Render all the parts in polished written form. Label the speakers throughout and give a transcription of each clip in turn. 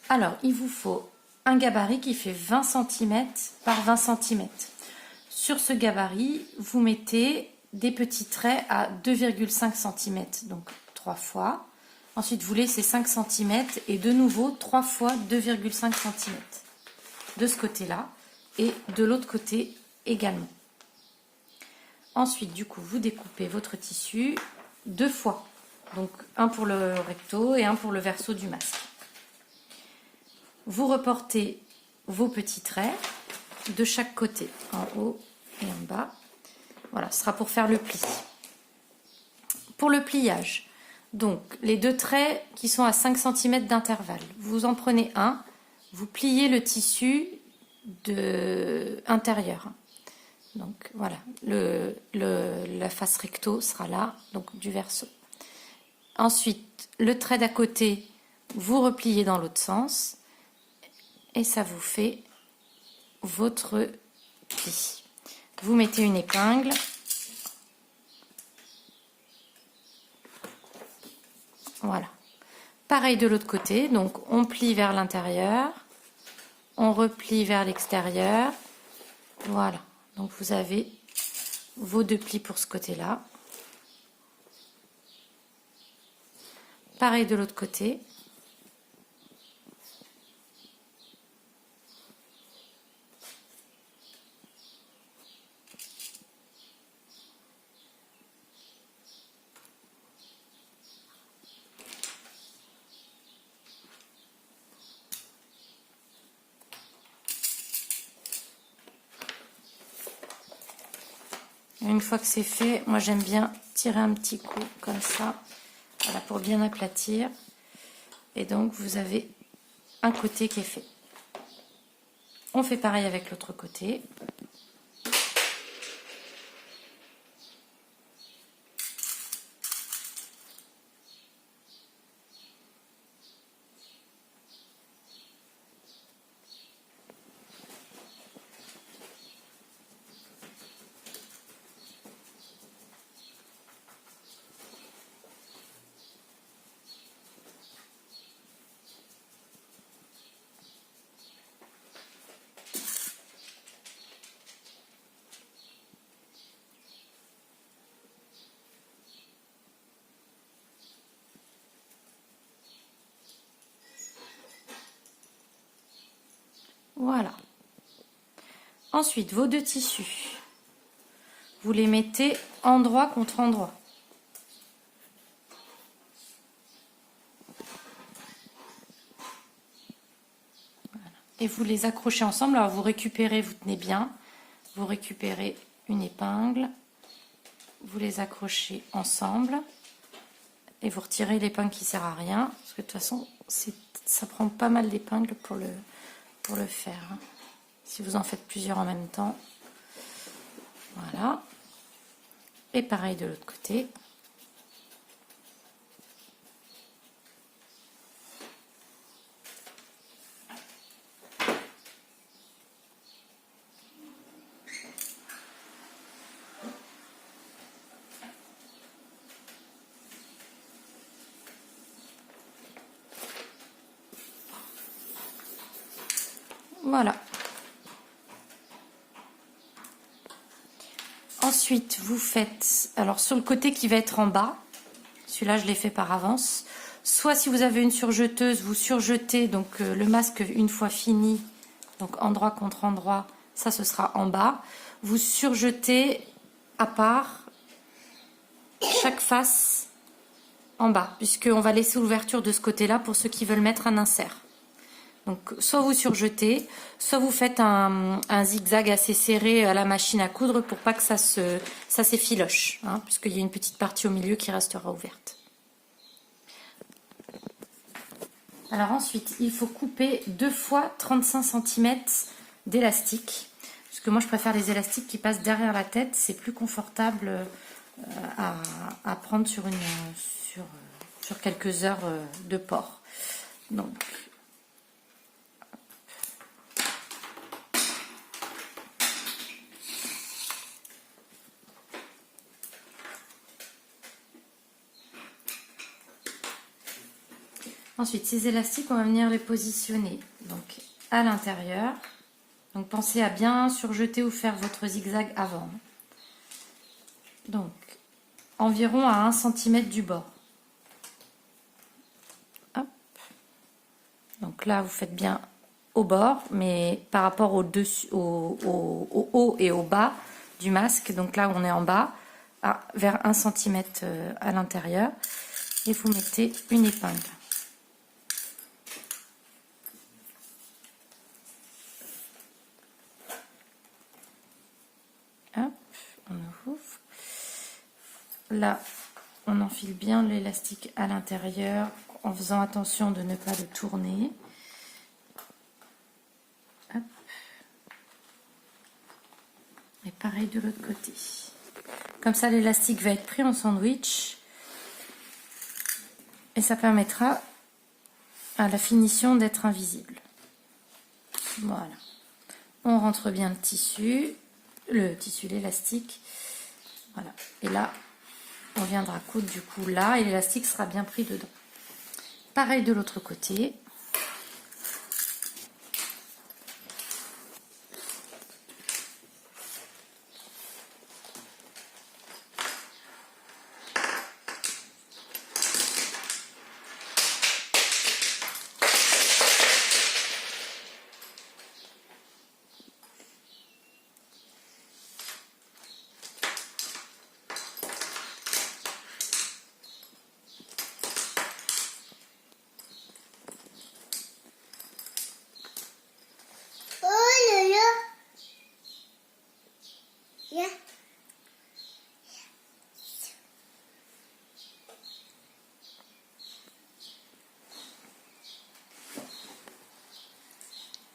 Speaker 1: Alors, il vous faut un gabarit qui fait 20 cm par 20 cm. Sur ce gabarit, vous mettez des petits traits à 2,5 cm, donc 3 fois. Ensuite, vous laissez 5 cm et de nouveau 3 fois 2,5 cm. De ce côté-là et de l'autre côté également. Ensuite, du coup, vous découpez votre tissu 2 fois. Donc, un pour le recto et un pour le verso du masque. Vous reportez vos petits traits de chaque côté, en haut et en bas. Voilà, ce sera pour faire le pli. Pour le pliage, donc les deux traits qui sont à 5 cm d'intervalle, vous en prenez un, vous pliez le tissu intérieur. Donc voilà, la face recto sera là, donc du verso. Ensuite, le trait d'à côté, vous repliez dans l'autre sens et ça vous fait votre pli. Vous mettez une épingle. Voilà. Pareil de l'autre côté, donc on plie vers l'intérieur, on replie vers l'extérieur. Voilà. Donc vous avez vos deux plis pour ce côté-là. Pareil de l'autre côté. Une fois que c'est fait, moi j'aime bien tirer un petit coup comme ça, voilà, pour bien aplatir. Et donc vous avez un côté qui est fait. On fait pareil avec l'autre côté. Voilà. Ensuite, vos deux tissus, vous les mettez endroit contre endroit. Voilà. Et vous les accrochez ensemble. Alors vous récupérez, vous tenez bien, vous récupérez une épingle, vous les accrochez ensemble et vous retirez l'épingle qui sert à rien, parce que de toute façon, ça prend pas mal d'épingles pour le faire. Si vous en faites plusieurs en même temps. Voilà. Et pareil de l'autre côté. Voilà. Ensuite, vous faites, alors sur le côté qui va être en bas, celui-là je l'ai fait par avance, soit si vous avez une surjeteuse, vous surjetez donc le masque une fois fini, donc endroit contre endroit, ça ce sera en bas. Vous surjetez à part chaque face en bas, puisqu'on va laisser l'ouverture de ce côté-là pour ceux qui veulent mettre un insert. Donc, soit vous surjetez, soit vous faites un zigzag assez serré à la machine à coudre pour pas que ça s'effiloche, hein, puisqu'il y a une petite partie au milieu qui restera ouverte. Alors ensuite, il faut couper 2 fois 35 cm d'élastique, parce que moi je préfère les élastiques qui passent derrière la tête, c'est plus confortable à prendre sur quelques heures de port. Donc, Ensuite, ces élastiques, on va venir les positionner donc à l'intérieur. Donc pensez à bien surjeter ou faire votre zigzag avant. Donc environ à 1 cm du bord. Hop. Donc là, vous faites bien au bord, mais par rapport au, dessus, au haut et au bas du masque. Donc là, on est en bas, vers 1 cm à l'intérieur. Et vous mettez une épingle. Hop, on ouvre. Là, on enfile bien l'élastique à l'intérieur en faisant attention de ne pas le tourner. Hop. Et pareil de l'autre côté. Comme ça, l'élastique va être pris en sandwich. Et ça permettra à la finition d'être invisible. Voilà. On rentre bien l'élastique. Voilà. Et là, on viendra coudre du coup là et l'élastique sera bien pris dedans. Pareil de l'autre côté.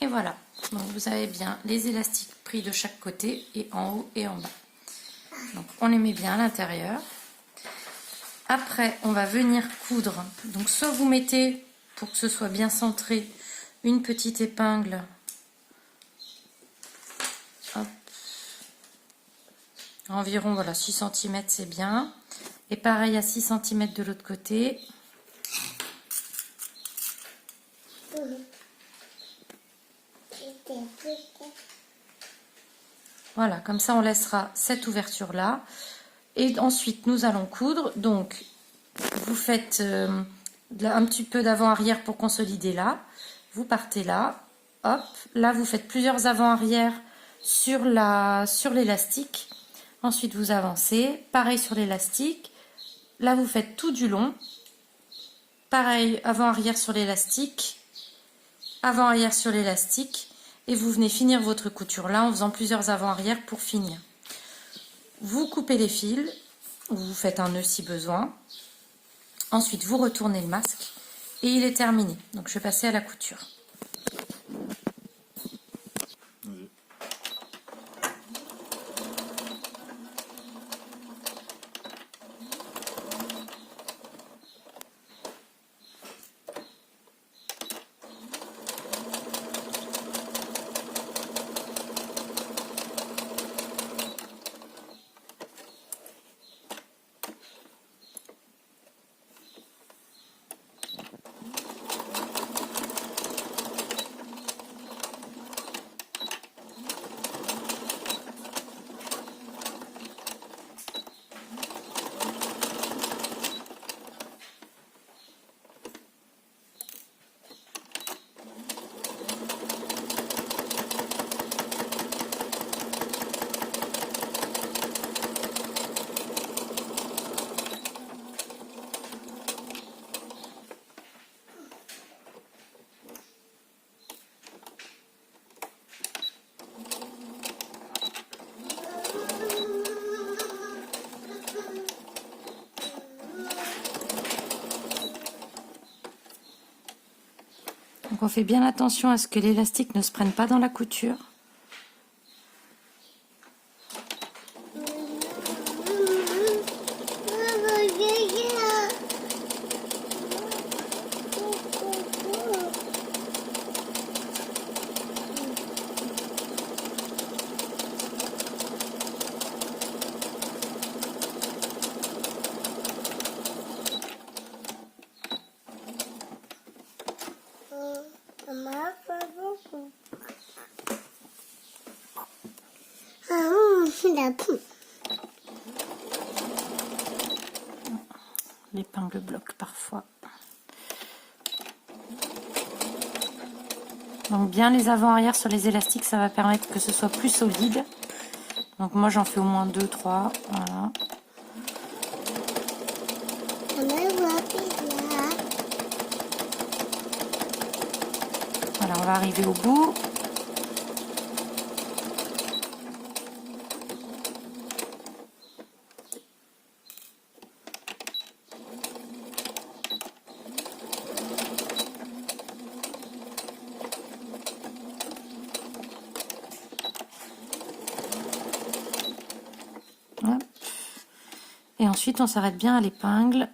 Speaker 1: Et voilà, donc vous avez bien les élastiques pris de chaque côté et en haut et en bas. Donc on les met bien à l'intérieur. Après on va venir coudre. Donc soit vous mettez, pour que ce soit bien centré, une petite épingle. Hop. Environ voilà 6 cm c'est bien. Et pareil à 6 cm de l'autre côté. Voilà, comme ça on laissera cette ouverture là. Et ensuite nous allons coudre. Donc vous faites un petit peu d'avant-arrière pour consolider là. Vous partez là. Hop, là vous faites plusieurs avant-arrière sur l'élastique. Ensuite vous avancez. Pareil sur l'élastique. Là vous faites tout du long. Pareil avant-arrière sur l'élastique. Avant-arrière sur l'élastique. Et vous venez finir votre couture là en faisant plusieurs avant-arrière pour finir. Vous coupez les fils, vous faites un nœud si besoin. Ensuite, vous retournez le masque et il est terminé. Donc, je vais passer à la couture. Donc on fait bien attention à ce que l'élastique ne se prenne pas dans la couture.
Speaker 2: Maman, pas beaucoup. La poule.
Speaker 1: L'épingle bloque parfois. Donc bien les avant-arrière sur les élastiques, ça va permettre que ce soit plus solide. Donc moi j'en fais au moins 2, 3. Voilà. Voilà, on va arriver au bout. Hop. Et ensuite on s'arrête bien à l'épingle.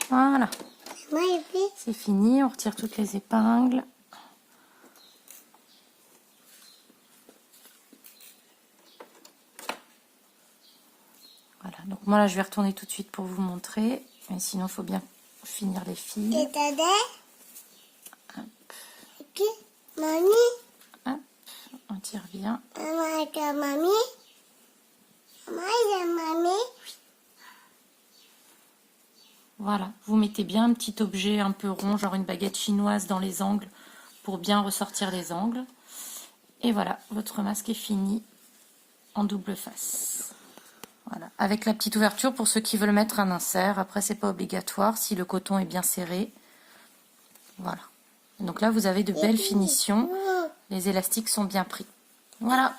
Speaker 1: Voilà, c'est fini, on retire toutes les épingles. Voilà, donc moi là je vais retourner tout de suite pour vous montrer, mais sinon il faut bien finir les fils.
Speaker 2: Et t'as
Speaker 1: Hop,
Speaker 2: Ok, mamie.
Speaker 1: hop, on tire bien.
Speaker 2: Maman, t'as mamie. Maman, j'ai mamie.
Speaker 1: Voilà, vous mettez bien un petit objet un peu rond, genre une baguette chinoise dans les angles, pour bien ressortir les angles. Et voilà, votre masque est fini en double face. Voilà, avec la petite ouverture pour ceux qui veulent mettre un insert. Après, c'est pas obligatoire si le coton est bien serré. Voilà. Donc là, vous avez de belles finitions. Les élastiques sont bien pris. Voilà.